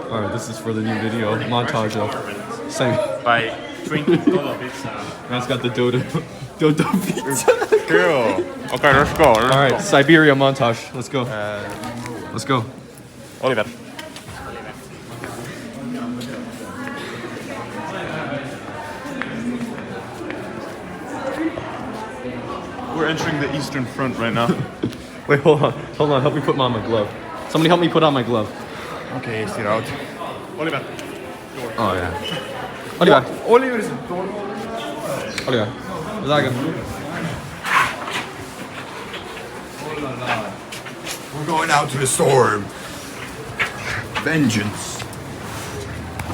Alright, this is for the new video montage of same. By drinking Dodo pizza. Man's got the Dodo pizza. Cool. Okay, let's go. Alright, Siberia montage. Let's go. Let's go. Oliver. We're entering the Eastern Front right now. Wait, hold on. Hold on. Help me put on my glove. Somebody help me put on my glove. Okay, sit out. Oliver. Oh, yeah. Oliver. Oliver is Oliver. Zaga. We're going out to the storm. Vengeance.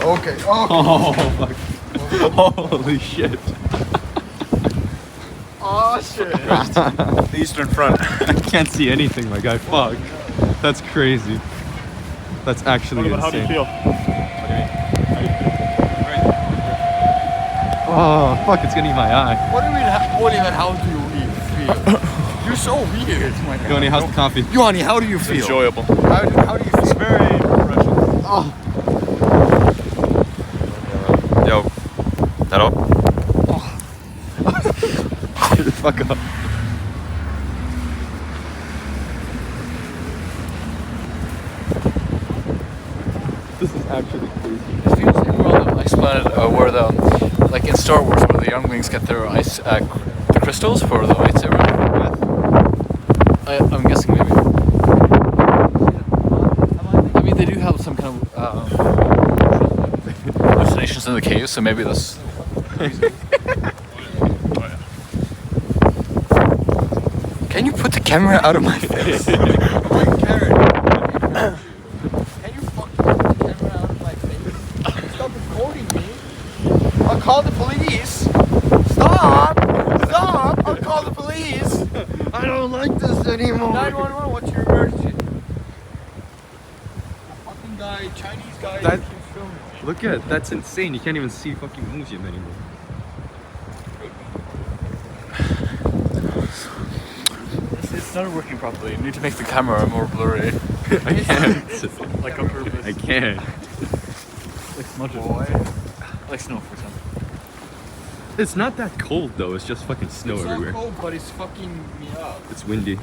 Okay. Oh, fuck. Holy shit. Oh shit. the Eastern Front. I can't see anything, my guy. Fuck. That's crazy. That's actually Oliver, how do you insane. feel? Oh, fuck. It's getting in my eye. What do you mean, Oliver? How do you feel? You're so weird. My God. Yoni, how's the coffee? Yoni, how do you feel? Enjoyable. How do you feel? It's very refreshing. Oh. Yo. Hello? Fuck up. This is actually crazy. It feels like we're on the ice planet where the, like in Star Wars, where the younglings get their ice, the crystals for the lightsaber. I'm guessing maybe. I mean, they do have some kind of hallucinations in the cave, so maybe that's. Can you put the camera out of my face? Can you fucking put the camera out of my face? Stop recording me. I'll call the police. Stop! Stop! I'll call the police. I don't like this anymore. 911, what's your emergency? A fucking guy, Chinese guy. That- keeps filming me. Look at that's insane. You can't even see fucking museum anymore. It's not working properly. You need to make the camera more blurry. I can't. Like on purpose. I can't. Like smudges. Like snow, for example. It's not that cold though. It's just fucking snow It's everywhere. not cold, but it's fucking me up. It's windy.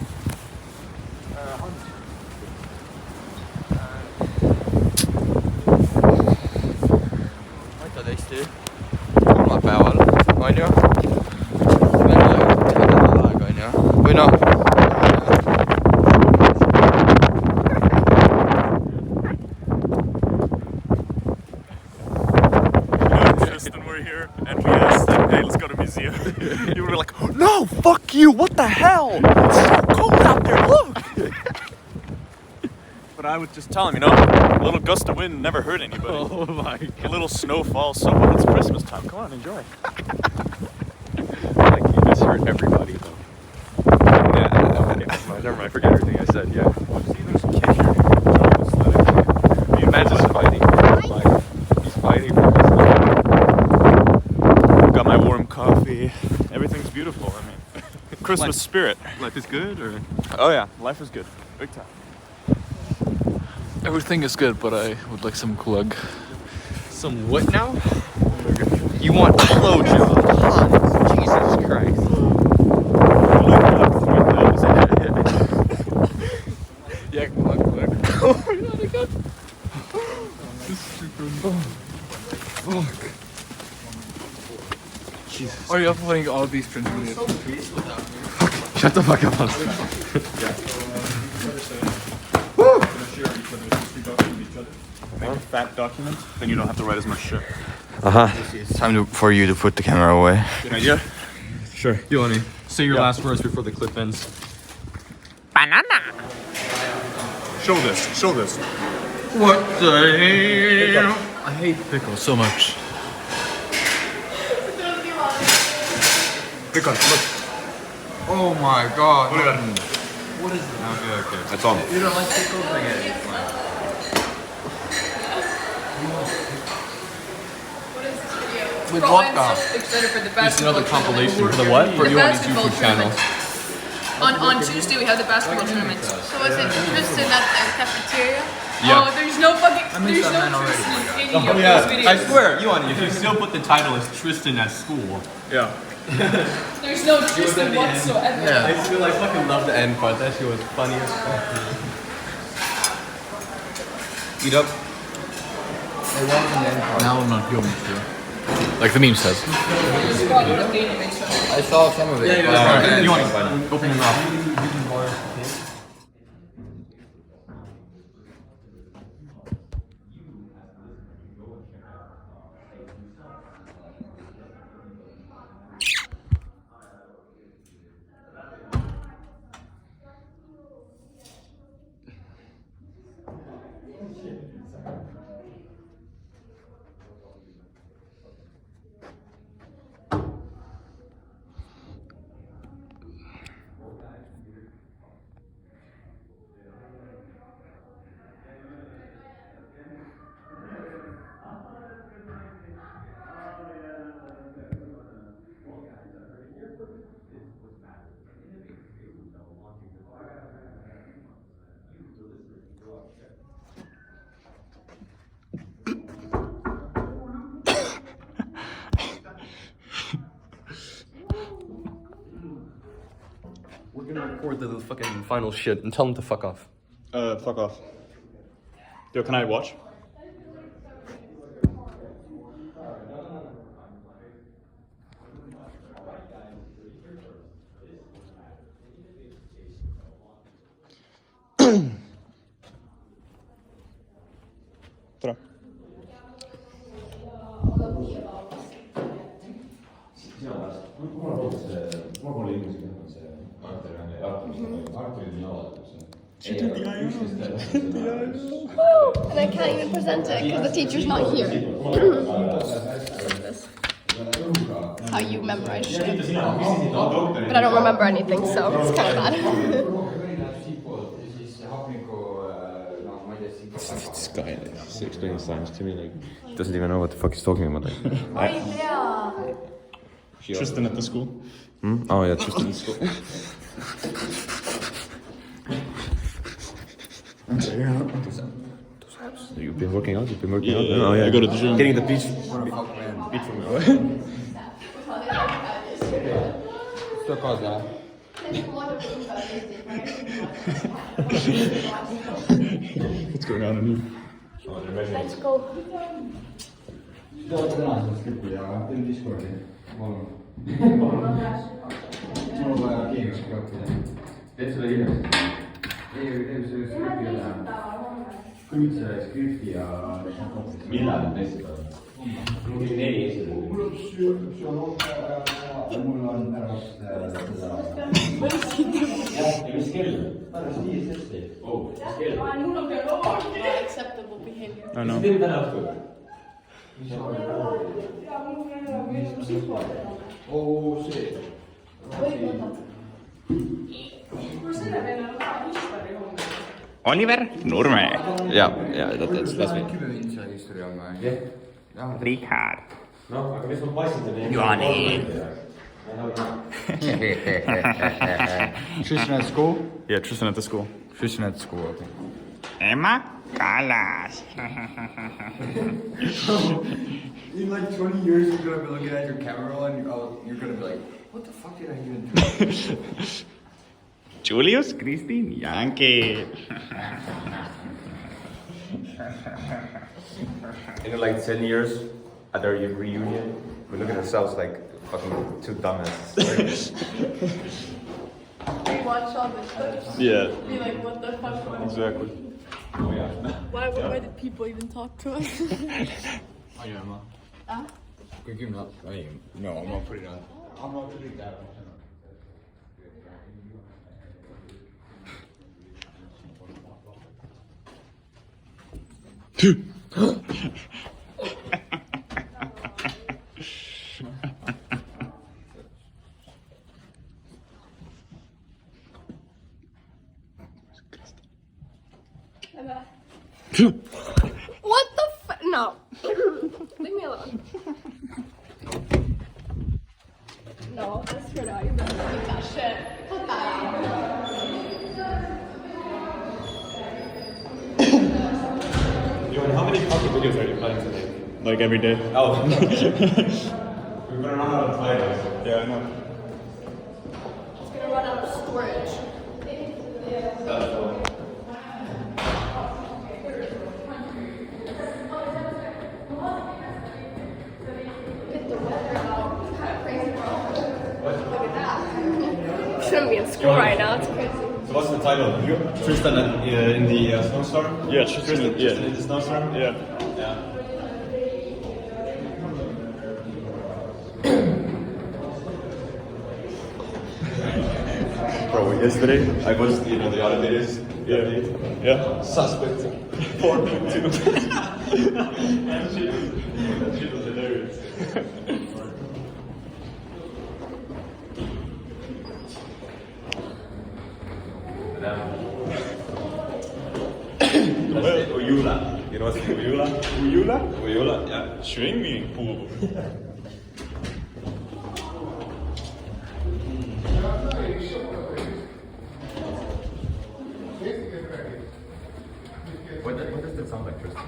Vänta, läggs det? Kolma päeval, onju? Meil on aega, onju? Või noh? Tristan were here and we asked them, hey, let's go to museum. You were like, no, fuck you, what the hell? It's so cold out there, look! But I would just tell him, you know, a little gust of wind never hurt anybody. Oh my A god. little snowfall, so what? It's Christmas time. Come on, enjoy. Like you just hurt everybody though. Yeah. Never mind. I forget everything I said. Yeah. See, there's a kid here. Imagine just fighting. He's fighting for his life. Got my warm coffee. Everything's beautiful. I mean, Christmas spirit. Life is good, or Oh yeah, life is good. Big time. Everything is good, but I would like some glug. some what now? You want blowjob? Jesus Christ. Yeah, glug. Jesus. Are you uploading all these prints? Shut the fuck up. Make a fat document, then you don't have to write as much shit. It's time for you to put the camera away. Good idea? Sure. Yoni, say your last words before the clip ends. Show this. Show this. What the hell? I hate pickles so much. Pick on. Look. Oh my god. Look at that. What is it? Okay. That's all. You don't like pickles? I get it. With Bro, vodka. I'm so excited for the It's basketball another compilation for tournament. the what? For The Yoni's basketball YouTube channel. tournament. On Tuesday we have the basketball tournament. So was it Tristan at the cafeteria? Yeah. Oh, there's no fucking. I missed There's that no man already. Tristan in Oh any of yeah, those videos. I swear, you still put the title as Tristan at school. Yeah. There's no Tristan whatsoever. Yeah. I still fucking love the end part. That shit was funny as fuck. Eat up. Now I'm not human too. Like the meme says. It's probably the database. I saw some of it. You want to open your mouth? We're gonna record the fucking final shit and tell them to fuck off. Fuck off. Yo, can I watch? Tere. And I can't even present it because the teacher's not here. How you memorize shit. But I don't remember anything, so it's kind of bad. This guy is explaining science to me, like, doesn't even know what the fuck he's talking about. Like, Tristan at the school. oh yeah, Tristan in school. You've been working out? You've been working out? Oh yeah. I go to the gym. Getting the beach from What's going on in here? Let's go. Acceptable behavior. I know. Oliver Nurme. Yeah, that's me. Richard. Johnny. Tristan at school? Yeah, Tristan at the school. Tristan at school, okay. Emma Callas. In like 20 years, you're gonna be looking at your camera roll and you're gonna be like, what the fuck did I even do? Julius Christine Yankee. In like 10 years, at our reunion, we look at ourselves like fucking two dumbasses. We watch all the clips. Yeah, Be like, what the fuck? exactly. Why did people even talk to us? Oh yeah, Emma. Huh? Could you not? No, I'm not putting it on. I'm not putting that on. What the no. Leave me alone. No, I swear to God, you're gonna do that shit. Put that out. videos are you planning to make? Like every day. Oh. We're gonna run out of titles. Yeah, I know. It's gonna run out of storage. Get the weather out. It's kind of crazy, bro. Look at that. Shouldn't be in school right now. It's crazy. So what's the title? Tristan in the Snowstorm? Yeah, Tristan in the Snowstorm? Yeah. Yeah. Bro, yesterday I watched the other videos. Yeah. Suspect 4.2. That shit was hilarious. Uyula. You know what's Uyula? Uyula? Uyula, yeah. Swimming pool. What does that sound like, Tristan?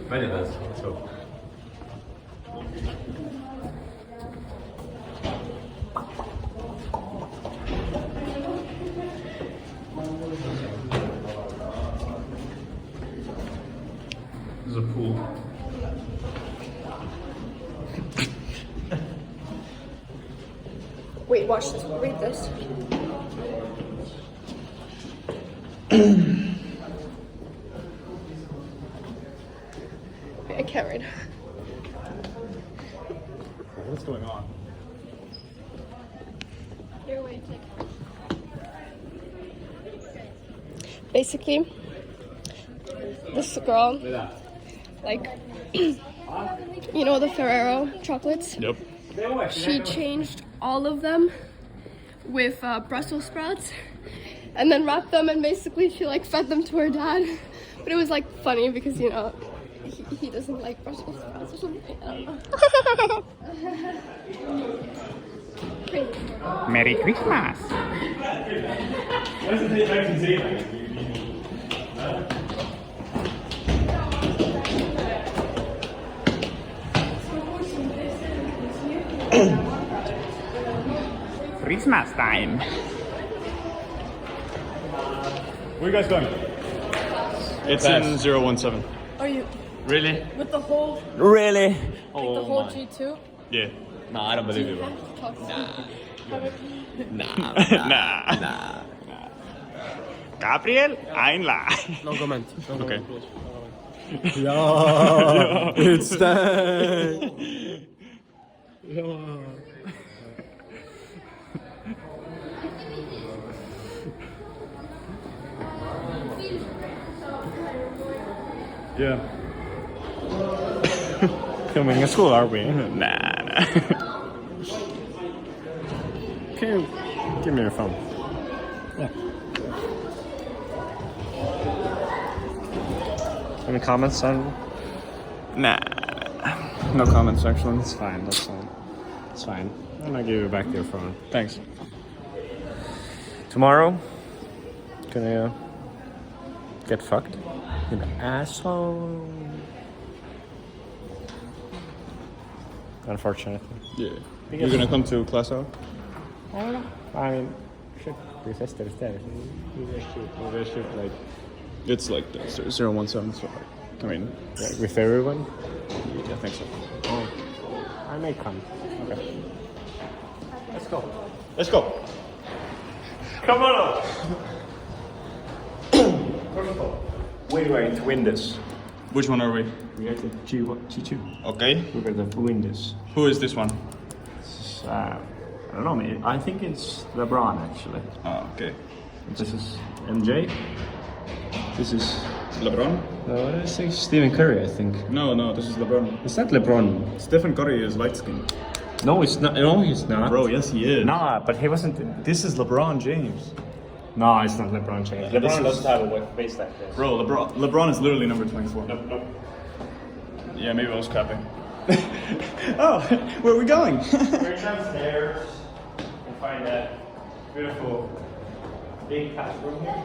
Many of us. Let's go. There's a pool. Wait, watch this. Read this. Wait, I can't read. What's going on? Here, wait, take. Basically, this girl, like, you know the Ferrero chocolates? Yep. She changed all of them with Brussels sprouts and then wrapped them, and basically she like fed them to her dad. But it was like funny because, you know, he doesn't like Brussels sprouts or something. I don't know. Crazy. Merry Christmas. Christmas time. Where are you guys going? It's in 017. Are you Really? with the whole Really? Oh, the whole G2? Yeah. No, I don't believe You it, bro. have to talk to Nah. Gabriel, einla. No comment. Okay. Yeah, it's that. Yeah. Filming a school, are we? Nah. Can you give me your phone? Any comments on? Nah. No comments, actually. It's fine. That's fine. It's fine. I'm gonna give you back your phone. Thanks. Tomorrow, gonna get fucked. You asshole. Unfortunately. Yeah. You're gonna come to class out? I don't know. I mean, shit. Vi fester istället. Vi shoot like It's like the 017, so I mean, with everyone. yeah, I think so. Oh, I may come. Okay. Let's go. Let's go. Come on. We're going to win this. Which one are we? We have to G2. Okay. We're going to win this. Who is this one? It's, I don't know. I think it's LeBron actually. Oh, okay. This is MJ. This is LeBron? what did I say? Stephen Curry, I think. No, this is LeBron. Is that LeBron? Stephen Curry is light skinned. No, it's not. No, he's not. Bro, yes he is. Nah, but he wasn't. This is LeBron James. No, it's not LeBron James. Yeah, this LeBron is- doesn't have a face like this. Bro, LeBron is literally number 24. Nope. Yeah, maybe I was capping. Oh, where are we going? We're downstairs and find that beautiful big classroom here.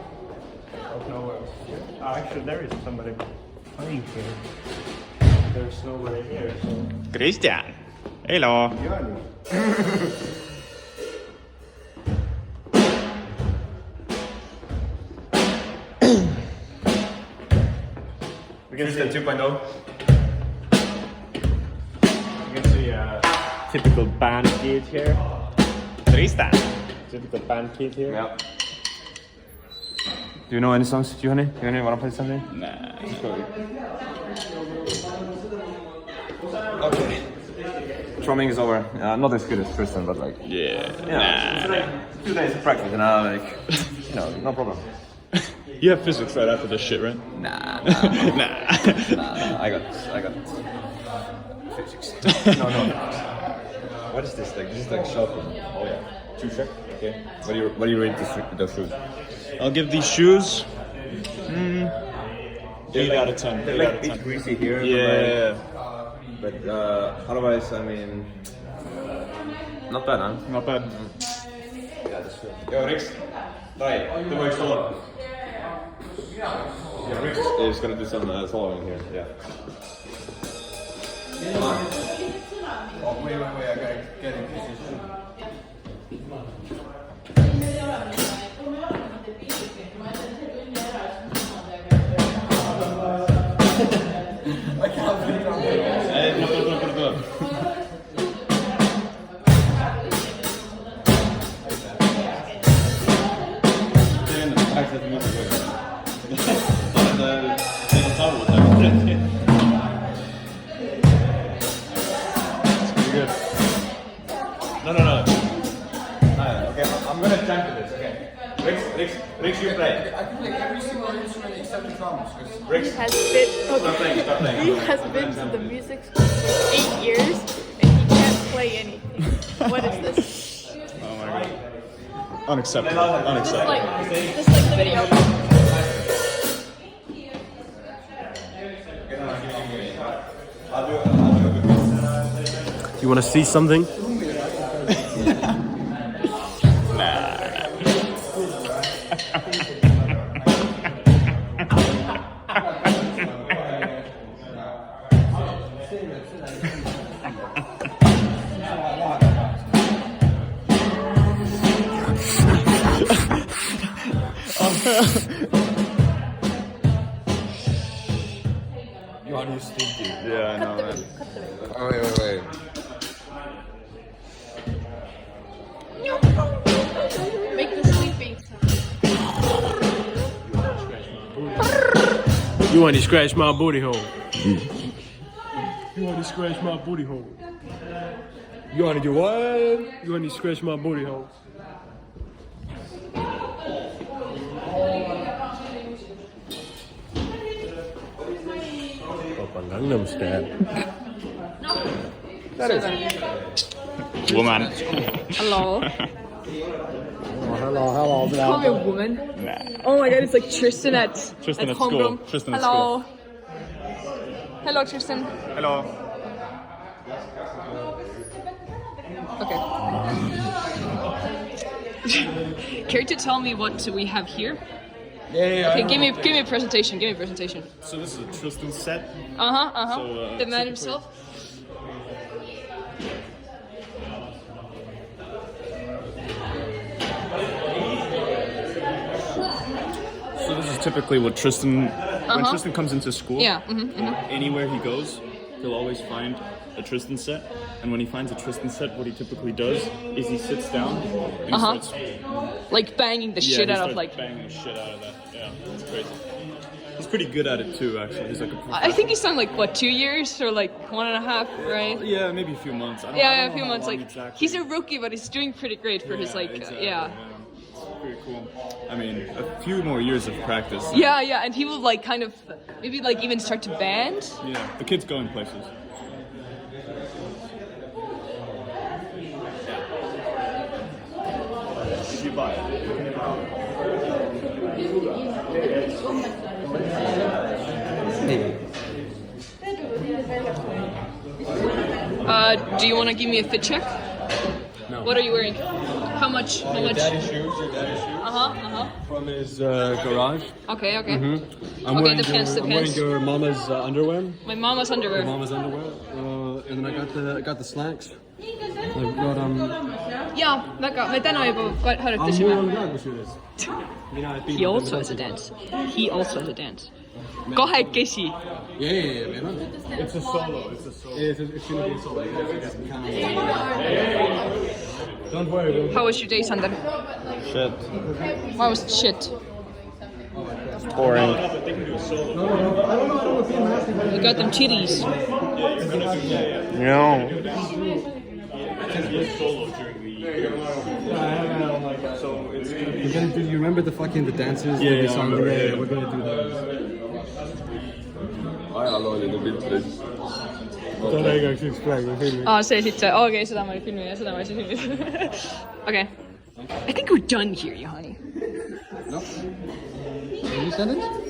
of nowhere. Actually, there is somebody playing here. There's nobody here, so... Tristan! Hello! Tristan 2.0. You can see a typical band kid here. Tristan! Typical band kid here. Yeah. Do you know any songs, Johnny? Johnny, wanna play something? Nah. Okay. Drumming is over. Not as good as Tristan, but like. Yeah. Yeah. 2 days of practice, and like, no problem. You have physics right after this shit, right? Nah. Nah. I got physics. No. What is this? Like, this is like shuffling. Oh yeah. 2 check. Okay. What do you rate those shoes? I'll give these shoes 8 like- out of 10. They're 8 like out of 10. bit greasy here. Yeah. But otherwise, I mean, not bad, huh? Not bad. Yeah, that's true. Yo, Rix. Dai, du var ju solo. Yeah, Rix is gonna do some soloing here. Yeah. Oh, wait, I gotta get in position. I can't believe it. Hey, perdón. No. Okay, I'm gonna jump to this. Okay. Rix, you play. I can play every single instrument except the drums. Rix, He has been stop playing. he has been to the music school for 8 years and he can't play anything. What is this? Oh my god. Unacceptable. This Unacceptable. like the video. You want to see something? Johan, you stinky. Yeah, I know, man. Oh, wait. Make the sleeping sound. You want to scratch my booty hole? You want to scratch my booty hole? You wanna do what? You want to scratch my booty hole? Gangnam Style. Woman. Hello. Hello. Call me a woman. Oh my god, it's like Tristan at Tristan at homeroom. school. Tristan at Hello. Hello, Tristan. Hello. Okay. Care to tell me what we have here? Yeah. Okay, give me a presentation. Give me a presentation. So this is a Tristan set. The man typically- himself. So this is typically what Tristan, when Tristan comes into school, Yeah. anywhere he goes, he'll always find a Tristan set. And when he finds a Tristan set, what he typically does is he sits down and he starts, Like banging the shit he out of starts like. banging the shit out of that. Yeah, it's crazy. He's pretty good at it too, actually. He's like a I think he's done like what 2 years or like 1.5, right? Yeah, maybe a few months. I don't Yeah, know a few how months. long Like exactly. he's a rookie, but he's doing pretty great for his like exactly, yeah. It's pretty cool. I mean, a few more years of practice. Yeah, and he will like kind of maybe like even start to band. Yeah, the kid's going places. Did you buy it? Do you want to give me a fit check? No. What are you wearing? How much? How much? Daddy shoes, your daddy shoes. Uh huh. from his garage. Okay, okay. I'm Okay, depends. wearing your mama's underwear. My mama's underwear. Mama's underwear. And then I got the slacks. I've got Jaa, väga, me täna juba mul harjutasime. on ka kusjuures. Mina ei He also has a dance. He also has a dance. Kahekesi. Yeah, man. It's a solo. It's gonna be a solo. Don't worry, bro. How was your day, Sander? Shit. Why was it shit? Boring. You got them titties. No. Do you remember the dances? Yeah, the song? Yeah, we're gonna do those. Ajalooline pilt. Tore igaks juhuks praegu filmi. See siit see, okei, seda ma ei filmi ja seda ma ei filmi. Okay. I think we're done here, Johanni. No. Any sentence?